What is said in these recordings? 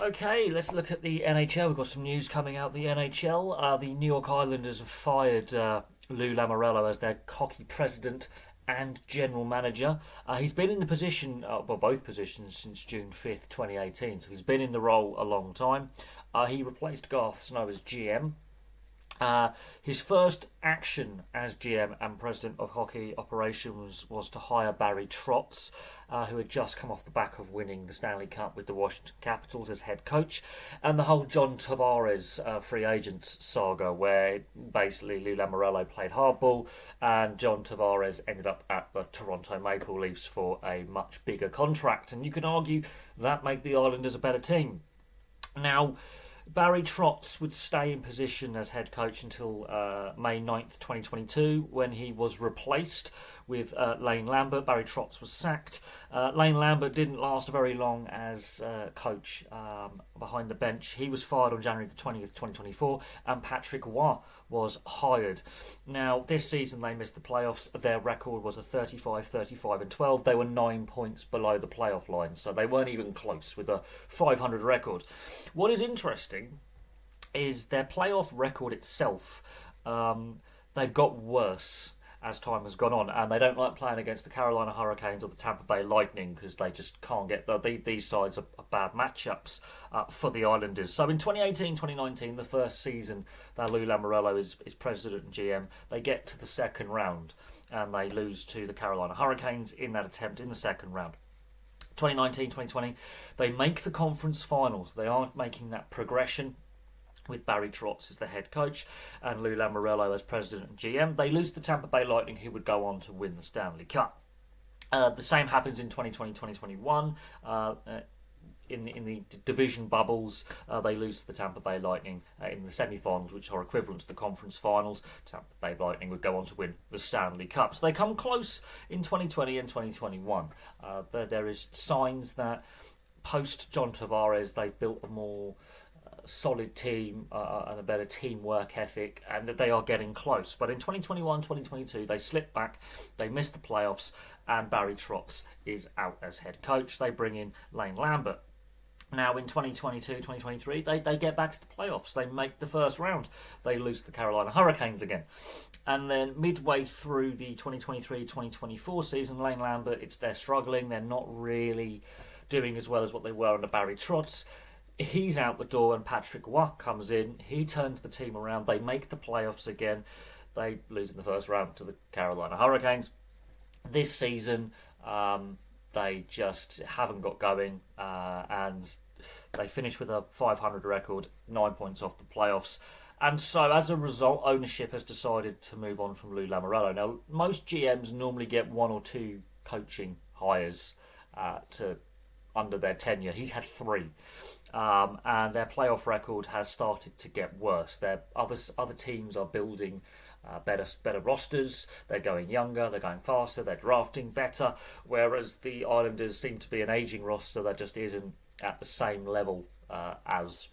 Okay, let's look at the NHL. We've got some news coming out of the NHL. The New York Islanders have fired Lou Lamoriello as their hockey president and general manager. He's been in the position, both positions, since June 5th, 2018, so he's been in the role a long time. He replaced Garth Snow as GM. His first action as GM and president of hockey operations was to hire Barry Trotz, who had just come off the back of winning the Stanley Cup with the Washington Capitals as head coach, and the whole John Tavares free agents saga, where basically Lou Lamoriello played hardball and John Tavares ended up at the Toronto Maple Leafs for a much bigger contract, and you can argue that made the Islanders a better team. Now, Barry Trotz would stay in position as head coach until May 9th, 2022, when he was replaced with Lane Lambert. Barry Trotz was sacked. Lane Lambert didn't last very long as coach behind the bench. He was fired on January the 20th, 2024, and Patrick Roy was hired. Now, this season they missed the playoffs. Their record was a 35, 35 and 12. They were 9 points below the playoff line, so they weren't even close with a 500 record. What is interesting is their playoff record itself. They've got worse as time has gone on, and they don't like playing against the Carolina Hurricanes or the Tampa Bay Lightning because they just can't get these sides are bad matchups for the Islanders. So in 2018-2019, the first season that Lou Lamoriello is president and GM, they get to the second round and they lose to the Carolina Hurricanes in that attempt in the second round. 2019-2020, they make the conference finals. They aren't making that progression with Barry Trotz as the head coach and Lou Lamoriello as president and GM. They lose the Tampa Bay Lightning, who would go on to win the Stanley Cup. The same happens in 2020-2021. In the division bubbles, they lose to the Tampa Bay Lightning in the semi-finals, which are equivalent to the conference finals. Tampa Bay Lightning would go on to win the Stanley Cup. So they come close in 2020 and 2021. There is signs that post John Tavares, they've built a more solid team and a better teamwork ethic, and that they are getting close. But in 2021-2022, they slipped back, they missed the playoffs, and Barry Trotz is out as head coach. They bring in Lane Lambert. Now in 2022-2023, they get back to the playoffs. They make the first round. They lose to the Carolina Hurricanes again. And then midway through the 2023-2024 season, Lane Lambert, they're struggling. They're not really doing as well as what they were under Barry Trotz. He's out the door and Patrick Roy comes in. He turns the team around. They make the playoffs again. They lose in the first round to the Carolina Hurricanes. This season, they just haven't got going, and they finish with a 500 record, 9 points off the playoffs. And so, as a result, ownership has decided to move on from Lou Lamoriello. Now, most GMs normally get one or two coaching hires under their tenure. He's had three. And their playoff record has started to get worse. Their other teams are building better rosters. They're going younger. They're going faster. They're drafting better. Whereas the Islanders seem to be an aging roster that just isn't at the same level as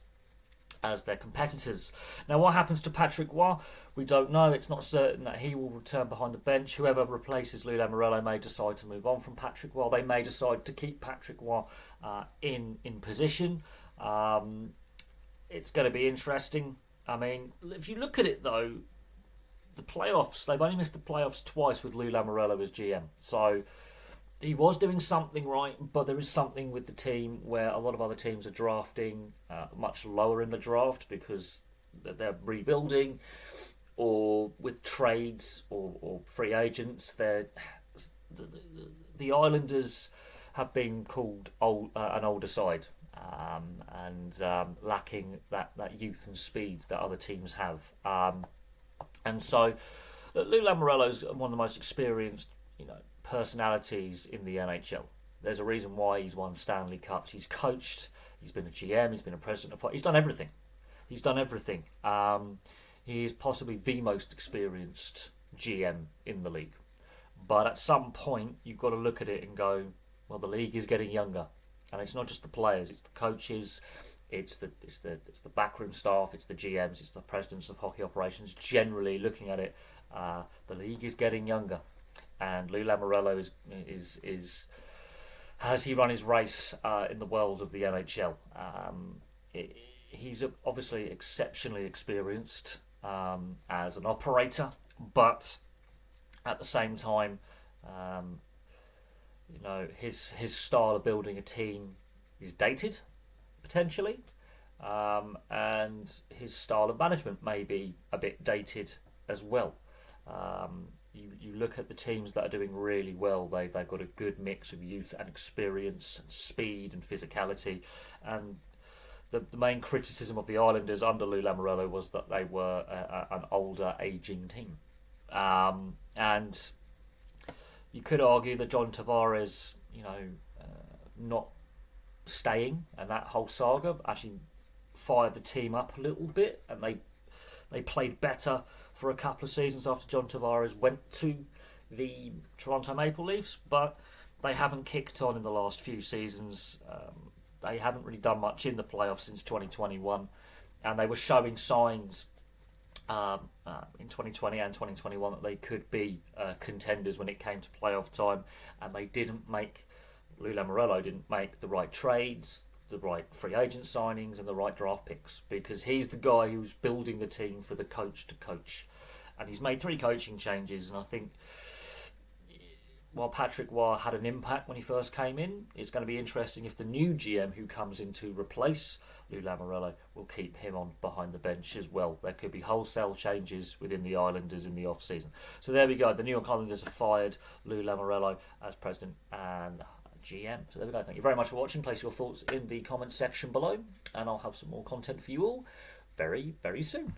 their competitors. Now, what happens to Patrick Roy? We don't know. It's not certain that he will return behind the bench. Whoever replaces Lou Lamoriello may decide to move on from Patrick Roy. They may decide to keep Patrick Roy in position. It's going to be interesting. I mean, if you look at it though, the playoffs, they've only missed the playoffs twice with Lou Lamoriello as GM. So he was doing something right, but there is something with the team where a lot of other teams are drafting much lower in the draft because they're rebuilding, or with trades or free agents. The Islanders have been called an older side. And lacking that youth and speed that other teams have. And so Lou Lamoriello is one of the most experienced, personalities in the NHL. There's a reason why he's won Stanley Cups. He's coached, he's been a GM, he's been a president of, he's done everything. He is possibly the most experienced GM in the league. But at some point, you've got to look at it and go, well, the league is getting younger. And it's not just the players, it's the coaches, it's the backroom staff, it's the GMs, it's the presidents of hockey operations. Generally, looking at it, the league is getting younger, and Lou Lamoriello is has he run his race in the world of the NHL? He's obviously exceptionally experienced as an operator, but at the same time, um, his style of building a team is dated potentially, and his style of management may be a bit dated as well. You look at the teams that are doing really well. They've got a good mix of youth and experience, and speed and physicality, and the main criticism of the Islanders under Lou Lamoriello was that they were an older, aging team. And you could argue that John Tavares, not staying and that whole saga actually fired the team up a little bit, and they played better for a couple of seasons after John Tavares went to the Toronto Maple Leafs, but they haven't kicked on in the last few seasons. They haven't really done much in the playoffs since 2021, and they were showing signs in 2020 and 2021 that they could be contenders when it came to playoff time, and they didn't make, Lou Lamoriello didn't make the right trades, the right free agent signings, and the right draft picks, because he's the guy who's building the team for the coach to coach. And he's made 3 coaching changes, and I think while Patrick Roy had an impact when he first came in, it's going to be interesting if the new GM who comes in to replace Lou Lamoriello will keep him on behind the bench as well. There could be wholesale changes within the Islanders in the off-season. So there we go. The New York Islanders have fired Lou Lamoriello as president and GM. So there we go. Thank you very much for watching. Place your thoughts in the comments section below, and I'll have some more content for you all very, very soon.